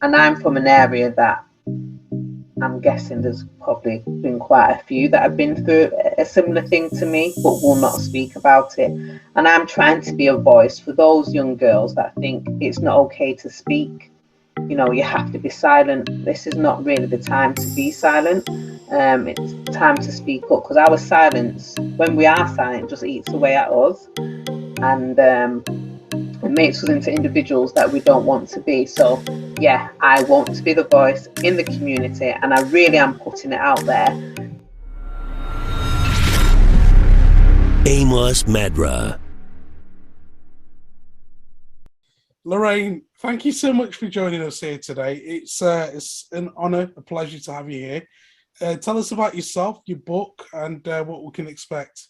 And I'm from an area that I'm guessing there's probably been quite a few that have been through a similar thing to me, but will not speak about it. And I'm trying to be a voice for those young girls that think it's not okay to speak. You know, you have to be silent. This is not really the time to be silent. It's time to speak up, because our silence, when we are silent, just eats away at us, and it makes us into individuals that we don't want to be. So yeah, I want to be the voice in the community, and I really am putting it out there. Amos Madra. Loraine, thank you so much for joining us here today. It's an honour, a pleasure to have you here. Tell us about yourself, your book, and what we can expect.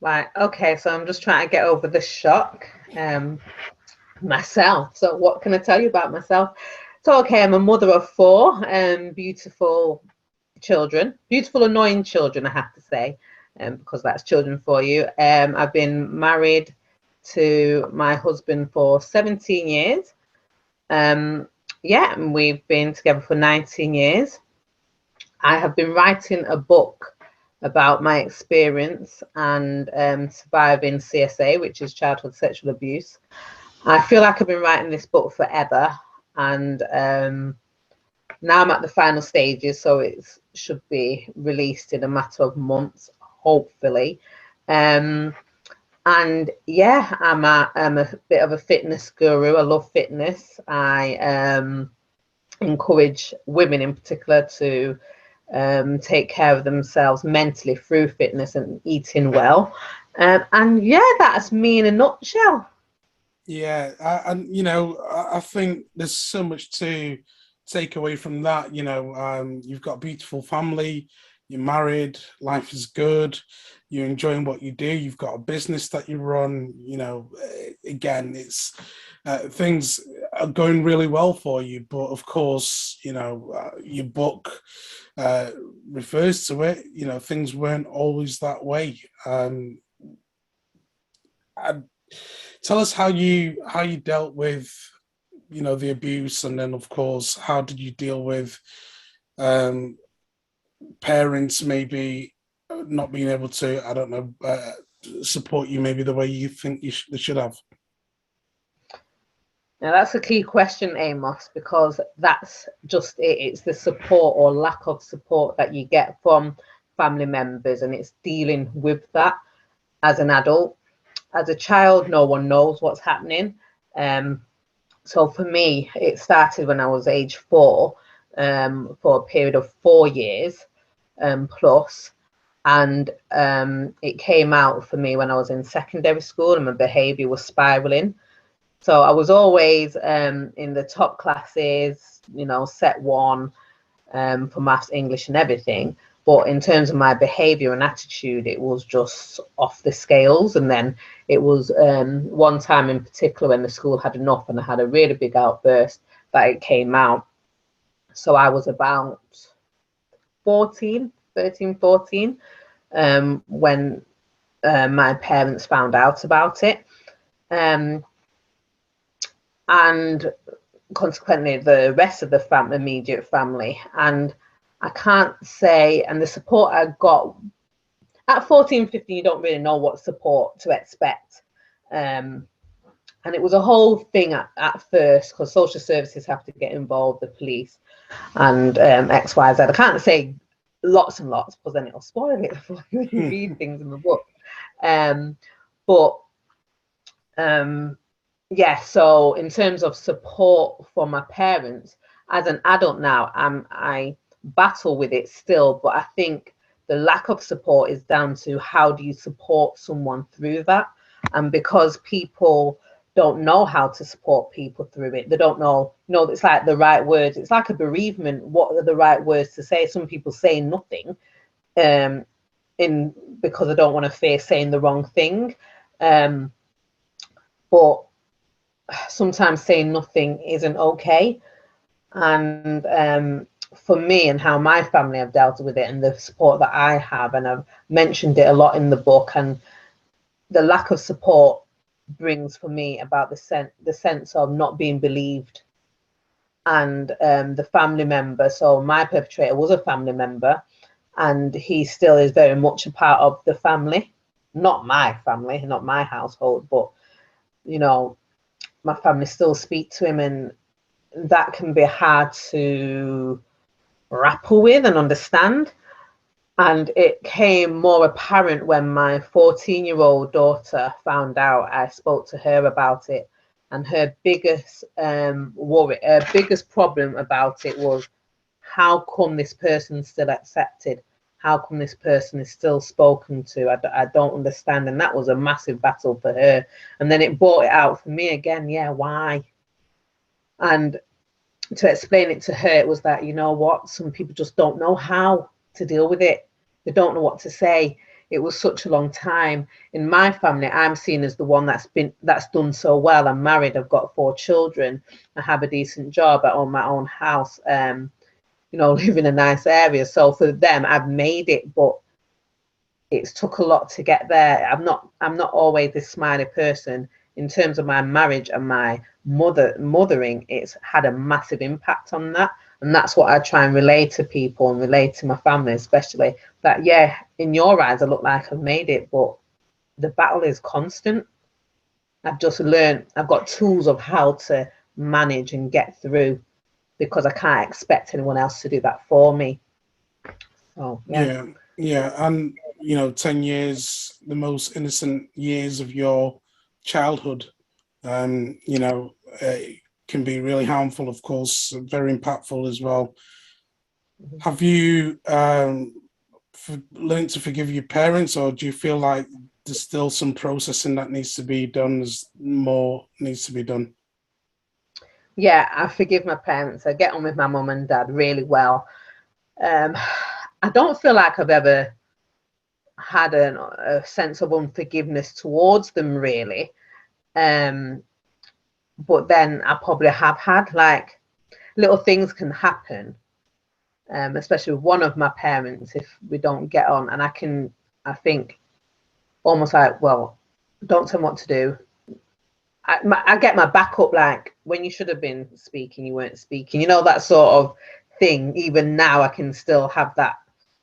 Right, okay, so I'm just trying to get over the shock myself. So what can I tell you about myself? So okay, I'm a mother of 4 beautiful children, beautiful annoying children, I have to say, because that's children for you. I've been married to my husband for 17 years. Yeah, and we've been together for 19 years. I have been writing a book about my experience and surviving CSA, which is childhood sexual abuse. I feel like I've been writing this book forever, and now I'm at the final stages, so it should be released in a matter of months, hopefully. And yeah, I'm a bit of a fitness guru. I love fitness. I encourage women in particular to take care of themselves mentally through fitness and eating well. And yeah, that's me in a nutshell. Yeah, and you know, I think there's so much to take away from that. You know, you've got a beautiful family, you're married, life is good, you're enjoying what you do, you've got a business that you run. You know, again, it's things are going really well for you. But of course, you know, your book refers to it. You know, things weren't always that way. And tell us how you dealt with, you know, the abuse, and then of course how did you deal with parents maybe not being able to, I don't know, support you maybe the way you think they should have. Now that's a key question, Amos, because that's just it. It's the support or lack of support that you get from family members, and it's dealing with that as an adult. As a child, no one knows what's happening. So for me, it started when I was age 4, for a period of 4 years plus. And it came out for me when I was in secondary school and my behaviour was spiralling. So I was always in the top classes, you know, set 1 for maths, English and everything. But in terms of my behaviour and attitude, it was just off the scales. And then it was one time in particular when the school had enough and I had a really big outburst that it came out. So I was about 14, when my parents found out about it. And consequently, the rest of the family, immediate family. And I can't say, and the support I got at 14, 15, you don't really know what support to expect. And it was a whole thing at first, because social services have to get involved, the police and X, Y, Z. I can't say lots and lots because then it'll spoil it before you read things in the book. Yeah, so in terms of support for my parents, as an adult now, I battle with it still, but I think the lack of support is down to how do you support someone through that. And because people don't know how to support people through it, they don't know, it's like the right words. It's like a bereavement. What are the right words to say? Some people say nothing because they don't want to fear saying the wrong thing. But sometimes saying nothing isn't okay. And for me and how my family have dealt with it and the support that I have, and I've mentioned it a lot in the book, and the lack of support brings for me about the sense of not being believed and the family member. So my perpetrator was a family member, and he still is very much a part of the family. Not my family, not my household, but you know, my family still speak to him, and that can be hard to grapple with and understand. And it came more apparent when my 14-year-old daughter found out. I spoke to her about it, and her biggest worry, her biggest problem about it was, how come this person's still accepted? How come this person is still spoken to? I don't understand. And that was a massive battle for her. And then it brought it out for me again. Yeah, why? And to explain it to her, it was that, you know what, some people just don't know how to deal with it. They don't know what to say. It was such a long time. In my family, I'm seen as the one that's done so well. I'm married, I've got 4 children, I have a decent job, I own my own house, you know, live in a nice area. So for them, I've made it, but it's took a lot to get there. I'm not always this smiley person. In terms of my marriage and my mothering, it's had a massive impact on that. And that's what I try and relate to people and relate to my family, especially, that, yeah, in your eyes, I look like I've made it, but the battle is constant. I've just learned, I've got tools of how to manage and get through, because I can't expect anyone else to do that for me. So, yeah. Yeah. And, you know, 10 years, the most innocent years of your childhood, you know, can be really harmful, of course, very impactful as well. Mm-hmm. Have you learned to forgive your parents, or do you feel like there's still some processing that needs to be done, there's more needs to be done? Yeah, I forgive my parents. I get on with my mum and dad really well. I don't feel like I've ever had a sense of unforgiveness towards them, really. But then I probably have had, like, little things can happen, especially with one of my parents, if we don't get on. And I think almost like, well, don't tell me what to do. I get my back up, like, when you should have been speaking, you weren't speaking, you know, that sort of thing. Even now, I can still have that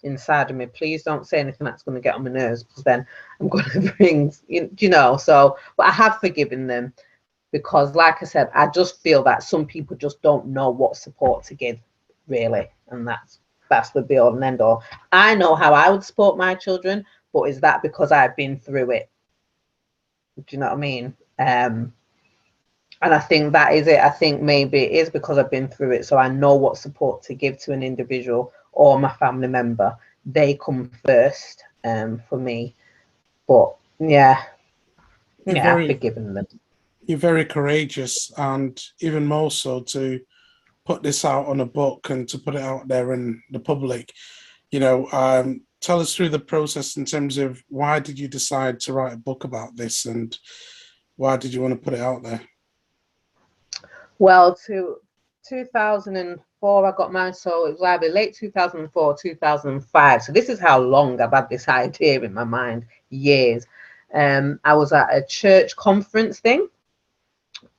inside of me. Please don't say anything that's going to get on my nerves, because then I'm going to bring, you know. So, but I have forgiven them, because, like I said, I just feel that some people just don't know what support to give, really, and that's the be all and end all. I know how I would support my children, but is that because I've been through it? Do you know what I mean? And I think that is it. I think maybe it is because I've been through it, so I know what support to give to an individual or my family member. They come first, for me. But yeah, I've forgiven them. You're very courageous, and even more so to put this out on a book and to put it out there in the public. You know, tell us through the process in terms of, why did you decide to write a book about this, and why did you want to put it out there? Well, to 2004, I got mine, so it was either late 2004, 2005. So this is how long I've had this idea in my mind, years. I was at a church conference thing,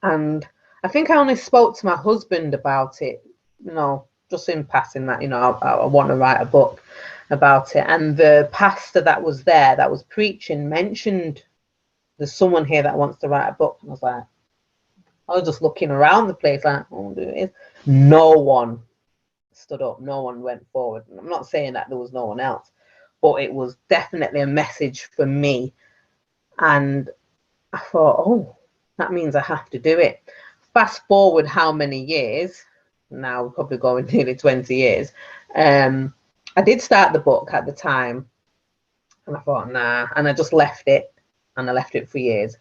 and I think I only spoke to my husband about it, you know, just in passing, that, you know, I want to write a book about it. And the pastor that was there, that was preaching, mentioned, there's someone here that wants to write a book. And I was just looking around the place like, oh, there it is. No one stood up. No one went forward. And I'm not saying that there was no one else, but it was definitely a message for me. And I thought, oh, that means I have to do it. Fast forward how many years? Now we're probably going nearly 20 years. I did start the book at the time, and I thought, nah, and I just left it, and I left it for years.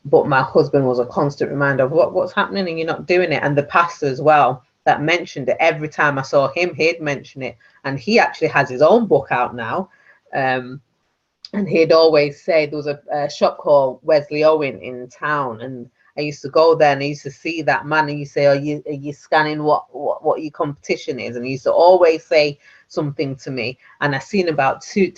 But my husband was a constant reminder of what's happening, and you're not doing it. And the pastor as well that mentioned it, every time I saw him, he'd mention it. And he actually has his own book out now. And he'd always say, there was a shop called Wesley Owen in town, and I used to go there, and I used to see that man, and you say, are you scanning what your competition is? And he used to always say something to me. And I seen about 2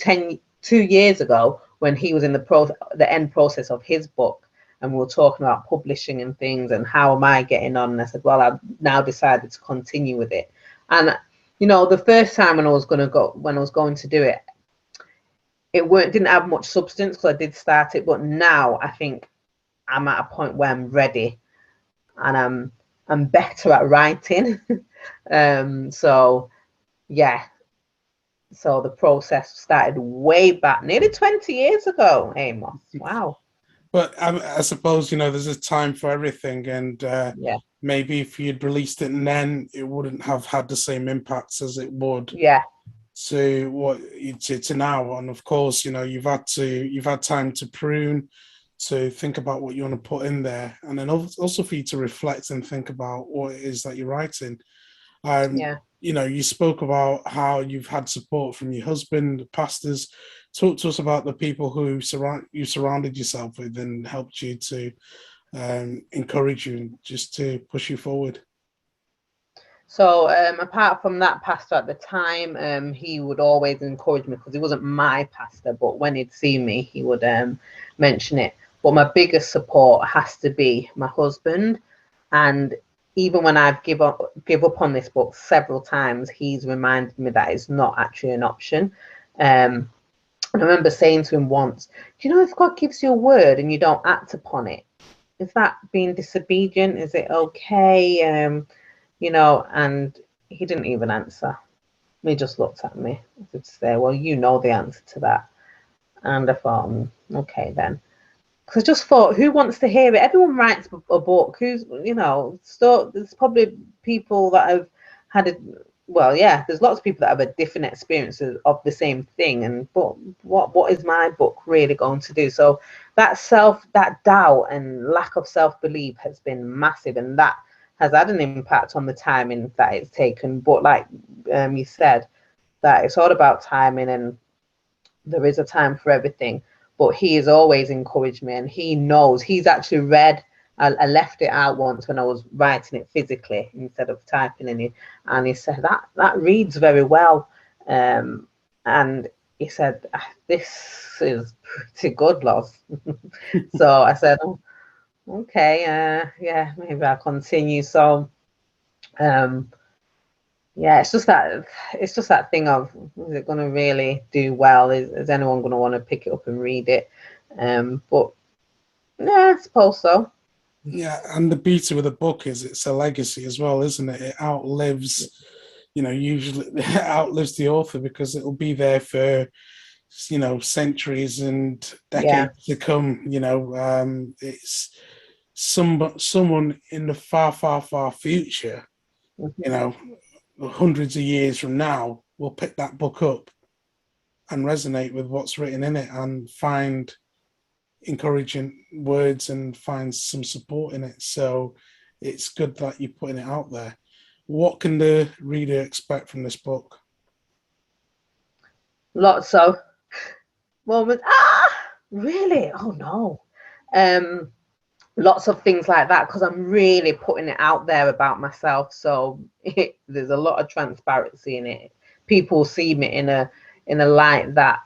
years ago, when he was in the end process of his book, and we were talking about publishing and things and how am I getting on. And I said, well, I've now decided to continue with it. And you know, the first time when I was going to do it, didn't have much substance because I did start it, but now I think I'm at a point where I'm ready and I'm better at writing. So yeah, so the process started way back, nearly 20 years ago, Amos. Wow. But I suppose, you know, there's a time for everything, and Yeah. maybe if you'd released it then, it wouldn't have had the same impacts as it would. Yeah. To now. And of course, you know, you've had time to prune, to think about what you want to put in there, and then also for you to reflect and think about what it is that you're writing. Yeah. You know, you spoke about how you've had support from your husband, the pastors. Talk to us about the people who surrounded yourself with and helped you to encourage you and just to push you forward. So apart from that pastor at the time, he would always encourage me because he wasn't my pastor, but when he'd see me, he would mention it. But my biggest support has to be my husband, and even when I've give up on this book several times, he's reminded me that it's not actually an option. And I remember saying to him once, do you know, if God gives you a word and you don't act upon it, is that being disobedient? Is it okay? You know, and he didn't even answer. He just looked at me to say, well, you know the answer to that. And I thought, okay then. Because I just thought, who wants to hear it? Everyone writes a book. Who's, you know, so there's probably people that have had there's lots of people that have a different experiences of the same thing. And but what is my book really going to do? So that doubt and lack of self-belief has been massive, and that has had an impact on the timing that it's taken. But like you said, that it's all about timing, and there is a time for everything. But he has always encouraged me, and he knows. He's actually read. I left it out once when I was writing it physically instead of typing in it, and he said that reads very well, and he said this is pretty good, love. So I said, oh, okay, yeah, maybe I'll continue. So yeah, it's just that thing of, is it going to really do well? Is anyone going to want to pick it up and read it? But yeah, I suppose so. Yeah, and the beauty with a book is it's a legacy as well, isn't it? It outlives, you know, usually it outlives the author because it'll be there for, you know, centuries and decades to come. You know, it's someone in the far, far, far future, you know, hundreds of years from now, will pick that book up and resonate with what's written in it and find encouraging words and find some support in it. So it's good that you're putting it out there. What can the reader expect from this book? Lots of moments. Really? Oh no. Lots of things like that, because I'm really putting it out there about myself. So there's a lot of transparency in it. People see me in a light that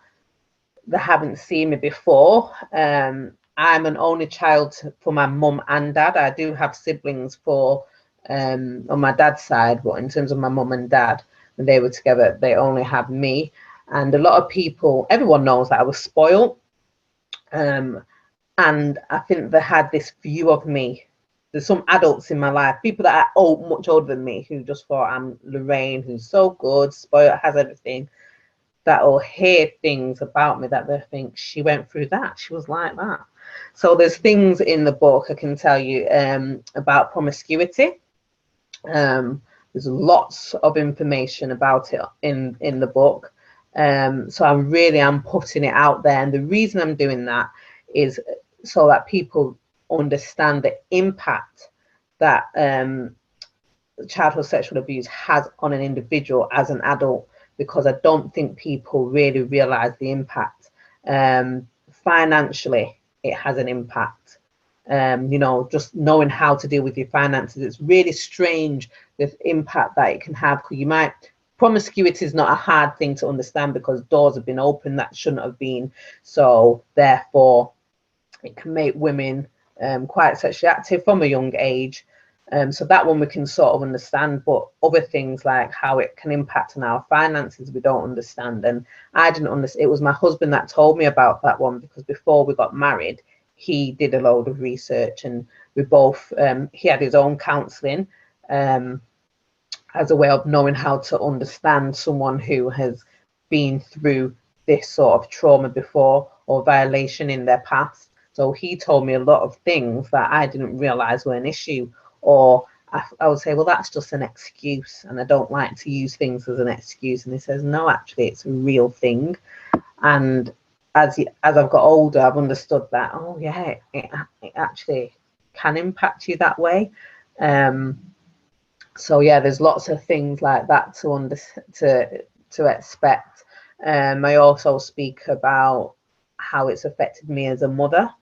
they haven't seen me before. I'm an only child for my mum and dad. I do have siblings on my dad's side, but in terms of my mum and dad, when they were together, they only have me. And a lot of people, everyone knows that I was spoiled. And I think they had this view of me. There's some adults in my life, people that are much older than me, who just thought I'm Loraine, who's so good, spoiled, has everything, that will hear things about me that they think, she went through that, she was like that. So there's things in the book I can tell you about promiscuity. There's lots of information about it in the book. So I'm putting it out there. And the reason I'm doing that is so that people understand the impact that childhood sexual abuse has on an individual as an adult, because I don't think people really realize the impact. Financially, it has an impact. You know, just knowing how to deal with your finances, it's really strange the impact that it can have. Because promiscuity is not a hard thing to understand because doors have been opened that shouldn't have been. So therefore, it can make women quite sexually active from a young age. So that one we can sort of understand, but other things like how it can impact on our finances, we don't understand. And I didn't understand. It was my husband that told me about that one, because before we got married, he did a load of research, and we both, he had his own counselling as a way of knowing how to understand someone who has been through this sort of trauma before or violation in their past. So he told me a lot of things that I didn't realize were an issue, or I would say, well, that's just an excuse, and I don't like to use things as an excuse. And he says, no, actually, it's a real thing. And as I've got older, I've understood that, oh yeah, it actually can impact you that way. So yeah, there's lots of things like that to expect. I also speak about how it's affected me as a mother.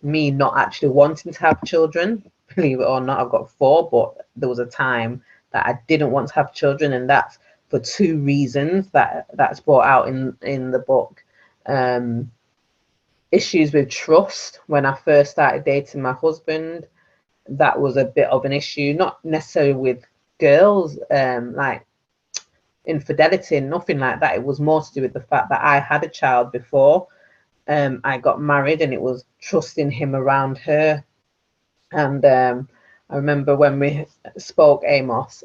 Me not actually wanting to have children, believe it or not, I've got 4, but there was a time that I didn't want to have children, and that's for 2 reasons that's brought out in the book. Issues with trust. When I first started dating my husband, that was a bit of an issue, not necessarily with girls, like infidelity, nothing like that. It was more to do with the fact that I had a child before I got married, and it was trusting him around her. And I remember when we spoke, Amos,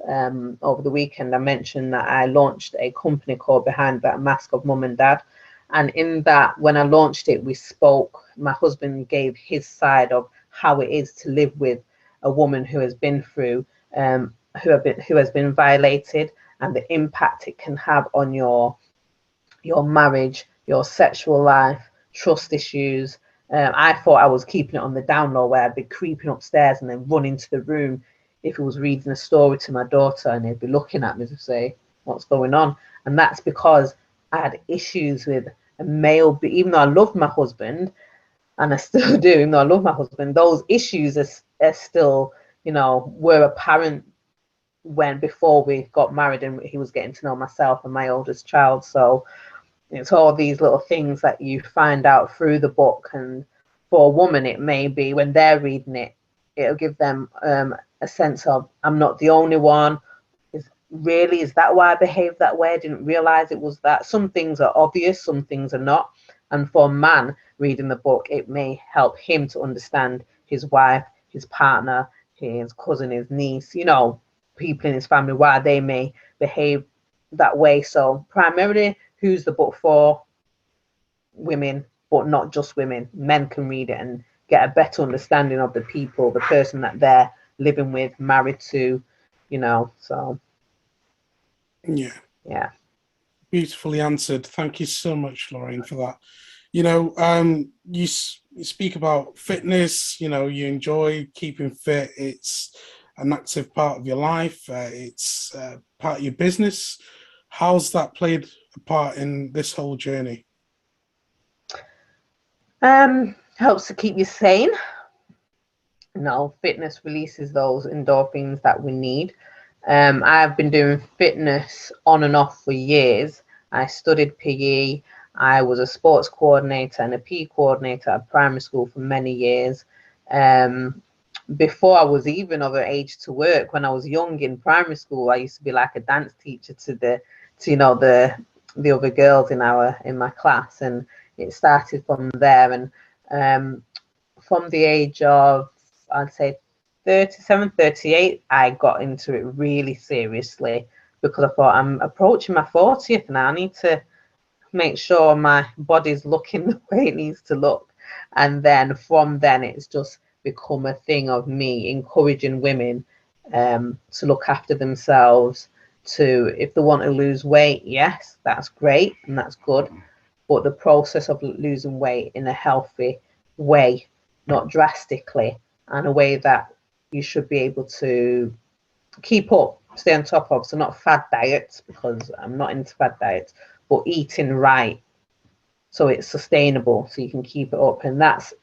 over the weekend, I mentioned that I launched a company called Behind That Mask of Mum and Dad. And in that, when I launched it, we spoke, my husband gave his side of how it is to live with a woman who has been through, who has been violated, and the impact it can have on your marriage, your sexual life, trust issues. I thought I was keeping it on the down low, where I'd be creeping upstairs and then run into the room if he was reading a story to my daughter, and he'd be looking at me to say, what's going on? And that's because I had issues with a male, but even though I loved my husband, and I still do, even though I love my husband, those issues are still, were apparent before we got married and he was getting to know myself and my oldest child. So it's all these little things that you find out through the book. And for a woman, it may be when they're reading it, it'll give them a sense of, I'm not the only one. Is that why I behaved that way? I didn't realize it was that. Some things are obvious, some things are not. And for a man reading the book, it may help him to understand his wife, his partner, his cousin, his niece, people in his family, why they may behave that way. So primarily, who's the book for? Women, but not just women. Men can read it and get a better understanding of the people, the person that they're living with, married to, so yeah. Beautifully answered. Thank you so much, Loraine, for that. You speak about fitness, you enjoy keeping fit. It's an active part of your life. It's part of your business. How's that played a part in this whole journey? Helps to keep you sane. Fitness releases those endorphins that we need. I've been doing fitness on and off for years. I studied PE. I was a sports coordinator and a PE coordinator at primary school for many years. Before I was even of an age to work, when I was young in primary school, I used to be like a dance teacher to the other girls in my class, and it started from there. And from the age of, I'd say 37, 38, I got into it really seriously, because I thought, I'm approaching my 40th now. I need to make sure my body's looking the way it needs to look. And then from then, it's just become a thing of me encouraging women to look after themselves, if they want to lose weight, yes, that's great and that's good, but the process of losing weight in a healthy way, not drastically, and a way that you should be able to keep up, stay on top of. So not fad diets, because I'm not into fad diets, but eating right so it's sustainable, so you can keep it up. And that's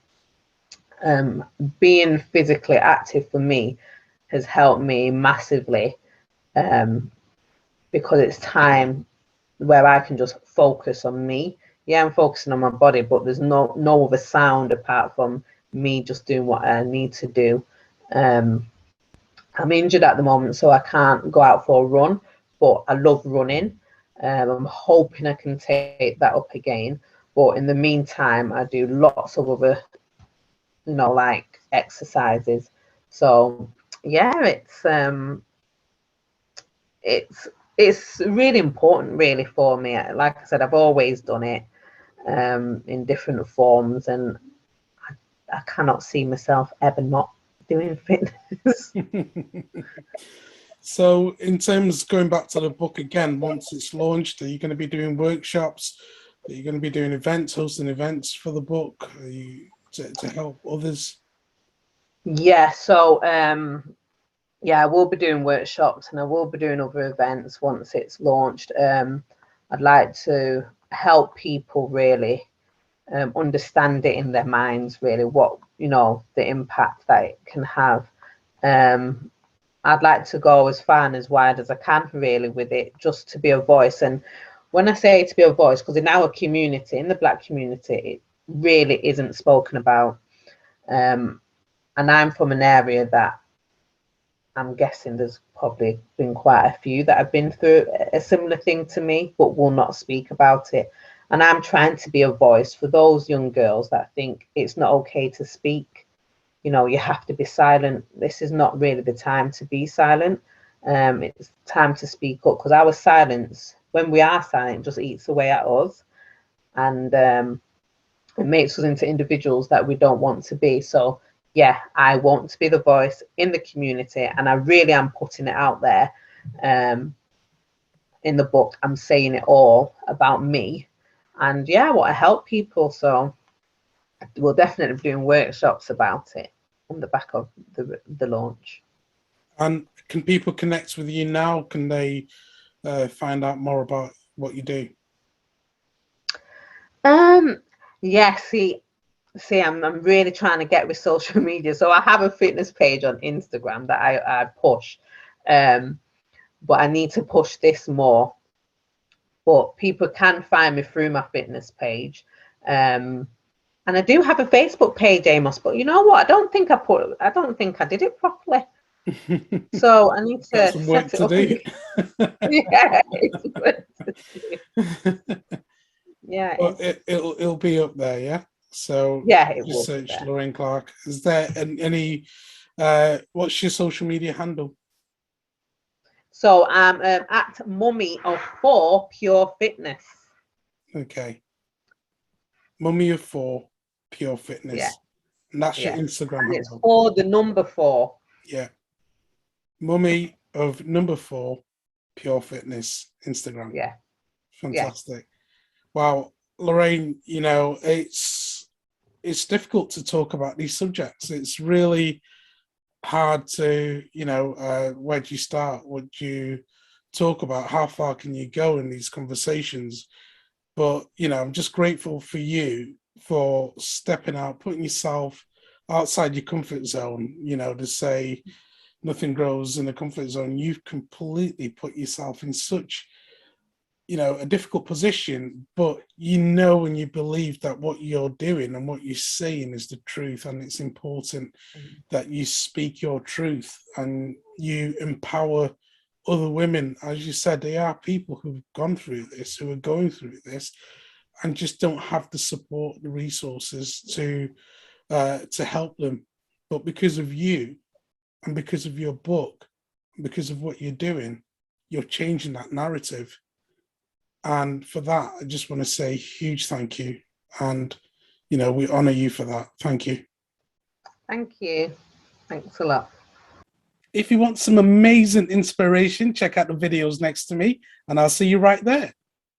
being physically active for me has helped me massively, because it's time where I can just focus on me. Yeah, I'm focusing on my body, but there's no other sound apart from me just doing what I need to do. I'm injured at the moment, so I can't go out for a run, but I love running. I'm hoping I can take that up again. But in the meantime, I do lots of other, like exercises. So yeah, it's really important, really, for me. Like I said, I've always done it in different forms, and I cannot see myself ever not doing fitness. So in terms, going back to the book again, once it's launched, are you going to be doing workshops? Are you going to be doing events, hosting events for the book? Are you to help others? Yeah, so yeah, I will be doing workshops and I will be doing other events once it's launched. I'd like to help people really understand it in their minds, really, what, the impact that it can have. I'd like to go as far and as wide as I can, really, with it, just to be a voice. And when I say to be a voice, because in our community, in the Black community, it really isn't spoken about. And I'm from an area that I'm guessing there's probably been quite a few that have been through a similar thing to me, but will not speak about it. And I'm trying to be a voice for those young girls that think it's not okay to speak. You have to be silent. This is not really the time to be silent. It's time to speak up, because our silence, when we are silent, just eats away at us, and it makes us into individuals that we don't want to be. So yeah, I want to be the voice in the community, and I really am putting it out there. In the book, I'm saying it all about me, and yeah, I want to help people. So we'll definitely be doing workshops about it on the back of the launch. And can people connect with you now? Can they find out more about what you do? Yeah, see, I'm really trying to get with social media. So I have a fitness page on Instagram that I push, but I need to push this more. But people can find me through my fitness page. And I do have a Facebook page, Amos, but you know what? I don't think I did it properly. So I need Got to some work set it to up do. Yeah, it's work to do. Yeah, Well, it'll be up there, yeah. So yeah, it just will be search there. Loraine Clarke. Is there any? What's your social media handle? So I'm at Mummy of 4 Pure Fitness. Okay, Mummy of 4 Pure Yeah, Fitness, and that's your yeah. Instagram And it's handle. for the number 4. Yeah, Mummy of number 4 Pure Fitness Instagram. Yeah, yeah. Fantastic. Wow, Loraine, it's difficult to talk about these subjects. It's really hard to, where do you start? What do you talk about? How far can you go in these conversations? But, I'm just grateful for you for stepping out, putting yourself outside your comfort zone, to say nothing grows in a comfort zone. You've completely put yourself in such a difficult position, but when you believe that what you're doing and what you're saying is the truth, and it's important that you speak your truth and you empower other women. As you said, they are people who've gone through this, who are going through this, and just don't have the support, the resources to help them. But because of you and because of your book, because of what you're doing, you're changing that narrative. And for that, I just want to say huge thank you. And, we honor you for that. Thank you. Thank you. Thanks a lot. If you want some amazing inspiration, check out the videos next to me, and I'll see you right there.